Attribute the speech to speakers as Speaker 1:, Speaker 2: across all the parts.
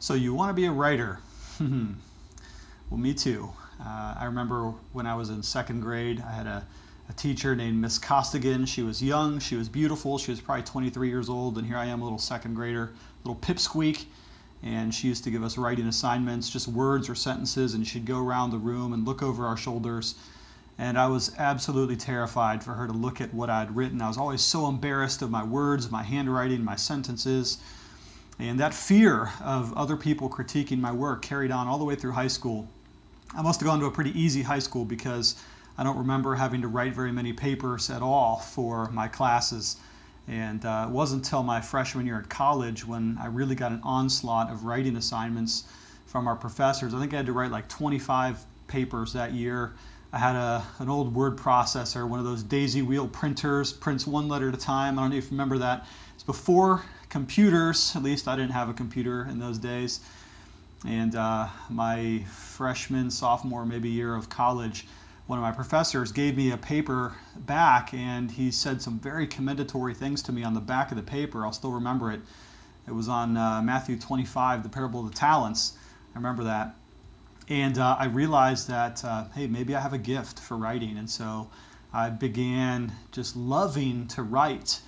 Speaker 1: So you want to be a writer? Well, me too. I remember when I was in second grade, I had a teacher named Miss Costigan. She was young, she was beautiful, she was probably 23 years old, and here I am, a little second grader, little pipsqueak. And she used to give us writing assignments, just words or sentences, and she'd go around the room and look over our shoulders. And I was absolutely terrified for her to look at what I'd written. I was always so embarrassed of my words, my handwriting, my sentences. And that fear of other people critiquing my work carried on all the way through high school. I must have gone to a pretty easy high school because I don't remember having to write very many papers at all for my classes. And it wasn't until my freshman year at college when I really got an onslaught of writing assignments from our professors. I think I had to write like 25 papers that year. I had an old word processor, one of those daisy wheel printers, prints one letter at a time. I don't know if you remember that. It's before computers. At least I didn't have a computer in those days. And my freshman, sophomore, maybe year of college, one of my professors gave me a paper back, and he said some very commendatory things to me on the back of the paper. I'll still remember it. It was on Matthew 25, the parable of the talents. I remember that. And I realized that, hey, maybe I have a gift for writing. And so I began just loving to write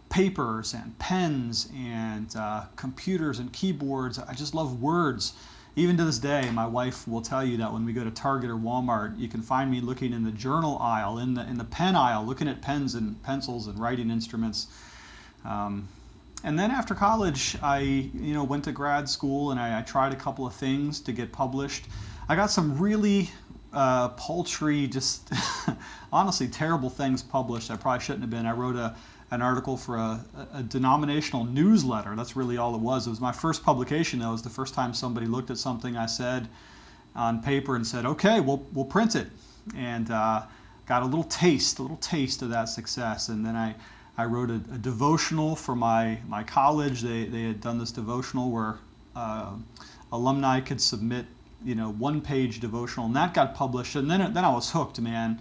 Speaker 1: papers and pens and computers and keyboards. I just love words. Even to this day, my wife will tell you that when we go to Target or Walmart, you can find me looking in the journal aisle, in the pen aisle, looking at pens and pencils and writing instruments. And then after college, I went to grad school, and I tried a couple of things to get published. I got some really paltry, just honestly terrible things published. I probably shouldn't have been. I wrote an article for a denominational newsletter. That's really all it was. It was my first publication, though. It was the first time somebody looked at something I said on paper and said, okay, we'll print it. And got a little taste of that success. And then I wrote a devotional for my college. They had done this devotional where alumni could submit, one-page devotional, and that got published. And then I was hooked, man.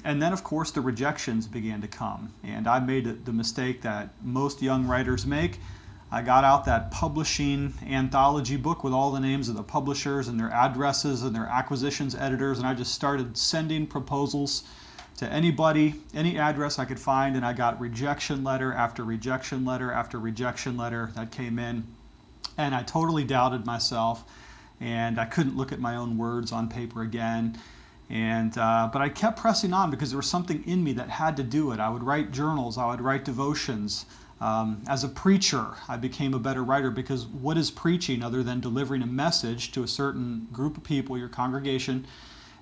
Speaker 1: And then, of course, the rejections began to come. And I made the mistake that most young writers make. I got out that publishing anthology book with all the names of the publishers and their addresses and their acquisitions editors, and I just started sending proposals to anybody, any address I could find, and I got rejection letter after rejection letter after rejection letter that came in. And I totally doubted myself, and I couldn't look at my own words on paper again. But I kept pressing on because there was something in me that had to do it. I would write journals, I would write devotions. As a preacher, I became a better writer because what is preaching other than delivering a message to a certain group of people, your congregation?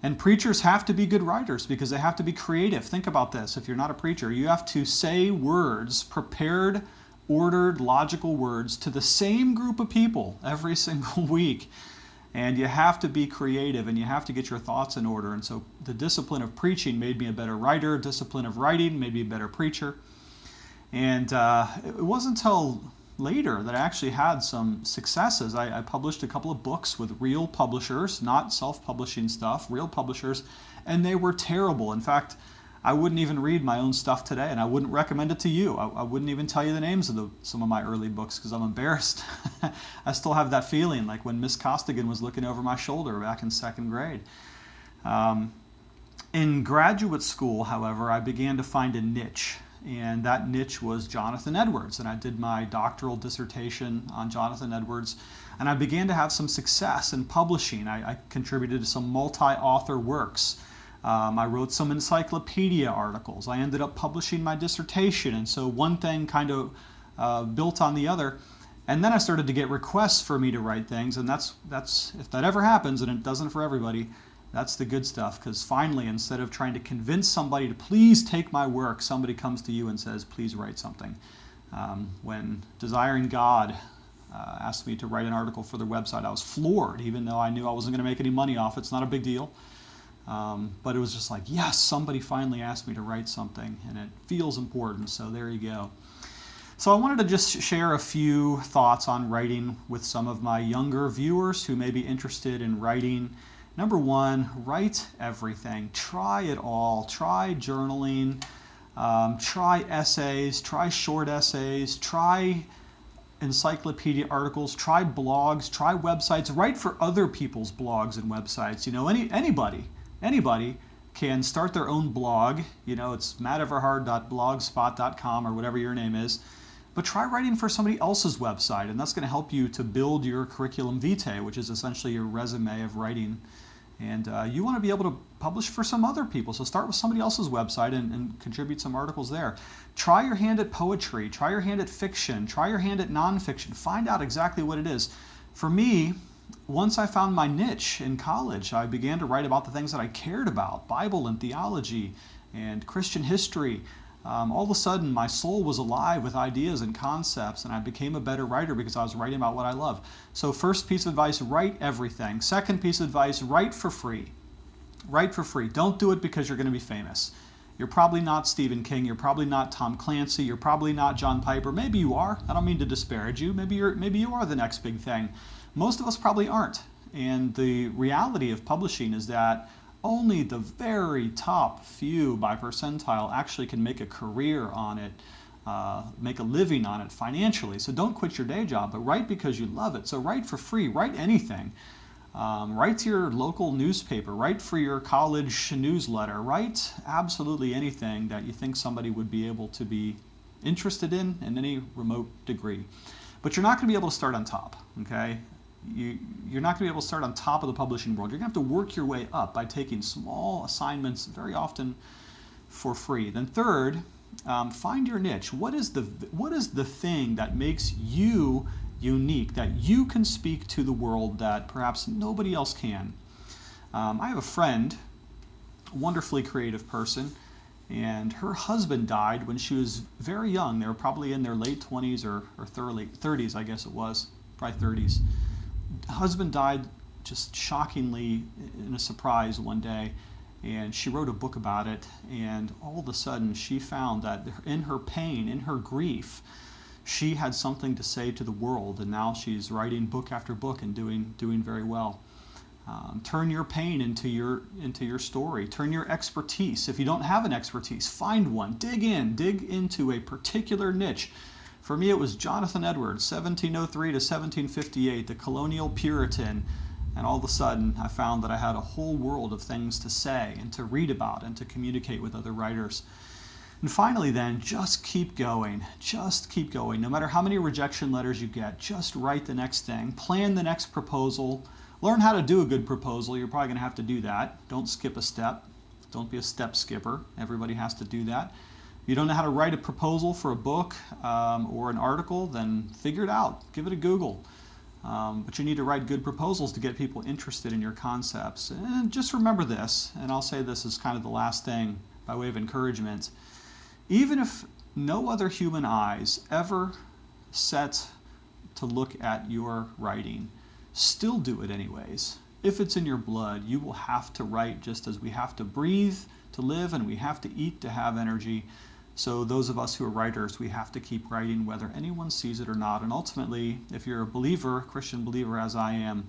Speaker 1: And preachers have to be good writers because they have to be creative. Think about this. If you're not a preacher, you have to say words, prepared, ordered, logical words to the same group of people every single week. And you have to be creative, and you have to get your thoughts in order. And so the discipline of preaching made me a better writer. Discipline of writing made me a better preacher. And it wasn't until later that I actually had some successes. I published a couple of books with real publishers, not self-publishing stuff, real publishers, and they were terrible. In fact, I wouldn't even read my own stuff today, and I wouldn't recommend it to you. I wouldn't even tell you the names of some of my early books because I'm embarrassed. I still have that feeling like when Miss Costigan was looking over my shoulder back in second grade. In graduate school, however, I began to find a niche, and that niche was Jonathan Edwards, and I did my doctoral dissertation on Jonathan Edwards, and I began to have some success in publishing. I contributed to some multi-author works. I wrote some encyclopedia articles. I ended up publishing my dissertation, and so one thing kind of built on the other. And then I started to get requests for me to write things, and that's if that ever happens, and it doesn't for everybody, that's the good stuff, because finally, instead of trying to convince somebody to please take my work, somebody comes to you and says, please write something. When Desiring God asked me to write an article for their website, I was floored, even though I knew I wasn't going to make any money off it. It's not a big deal. But it was just like, yes, somebody finally asked me to write something, and it feels important, so there you go. So I wanted to just share a few thoughts on writing with some of my younger viewers who may be interested in writing. Number one, write everything. Try it all. Try journaling. Try essays. Try short essays. Try encyclopedia articles, try blogs, try websites, write for other people's blogs and websites. You know, anybody can start their own blog. You know, it's matteverhard.blogspot.com or whatever your name is. But try writing for somebody else's website, and that's going to help you to build your curriculum vitae, which is essentially your resume of writing. And you want to be able to publish for some other people. So start with somebody else's website and contribute some articles there. Try your hand at poetry. Try your hand at fiction. Try your hand at nonfiction. Find out exactly what it is. For me, once I found my niche in college, I began to write about the things that I cared about, Bible and theology and Christian history. All of a sudden, my soul was alive with ideas and concepts, and I became a better writer because I was writing about what I love. So first piece of advice, write everything. Second piece of advice, write for free. Write for free. Don't do it because you're going to be famous. You're probably not Stephen King. You're probably not Tom Clancy. You're probably not John Piper. Maybe you are. I don't mean to disparage you. Maybe you are the next big thing. Most of us probably aren't. And the reality of publishing is that only the very top few by percentile actually can make a career on it, make a living on it financially. So don't quit your day job, but write because you love it. So write for free, write anything. Write to your local newspaper, write for your college newsletter, write absolutely anything that you think somebody would be able to be interested in any remote degree. But you're not going to be able to start on top, okay? You're not going to be able to start on top of the publishing world. You're going to have to work your way up by taking small assignments, very often for free. Then third, find your niche. What is the thing that makes you unique, that you can speak to the world that perhaps nobody else can? I have a friend, a wonderfully creative person, and her husband died when she was very young. They were probably in their late 20s or early 30s, I guess it was, probably 30s. Husband died just shockingly in a surprise one day, and she wrote a book about it, and all of a sudden she found that in her pain, in her grief, she had something to say to the world, and now she's writing book after book and doing very well. Turn your pain into your story. Turn your expertise. If you don't have an expertise, find one. Dig into a particular niche. For me, it was Jonathan Edwards, 1703 to 1758, the colonial Puritan. And all of a sudden, I found that I had a whole world of things to say and to read about and to communicate with other writers. And finally then, just keep going. Just keep going. No matter how many rejection letters you get, just write the next thing. Plan the next proposal. Learn how to do a good proposal. You're probably going to have to do that. Don't skip a step. Don't be a step skipper. Everybody has to do that. If you don't know how to write a proposal for a book or an article, then figure it out. Give it a Google. But you need to write good proposals to get people interested in your concepts. And just remember this, and I'll say this as kind of the last thing by way of encouragement. Even if no other human eyes ever set to look at your writing, still do it anyways. If it's in your blood, you will have to write just as we have to breathe to live and we have to eat to have energy. So those of us who are writers, we have to keep writing whether anyone sees it or not. And ultimately, if you're a believer, Christian believer as I am,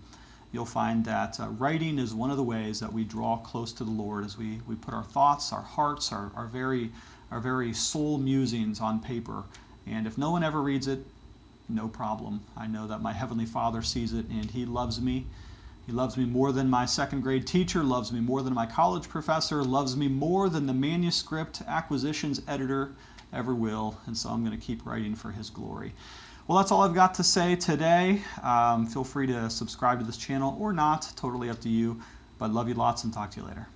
Speaker 1: you'll find that writing is one of the ways that we draw close to the Lord as we put our thoughts, our hearts, our very soul musings on paper. And if no one ever reads it, no problem. I know that my Heavenly Father sees it and He loves me. He loves me more than my second grade teacher, loves me more than my college professor, loves me more than the manuscript acquisitions editor ever will. And so I'm going to keep writing for His glory. Well, that's all I've got to say today. Feel free to subscribe to this channel or not, totally up to you. But love you lots and talk to you later.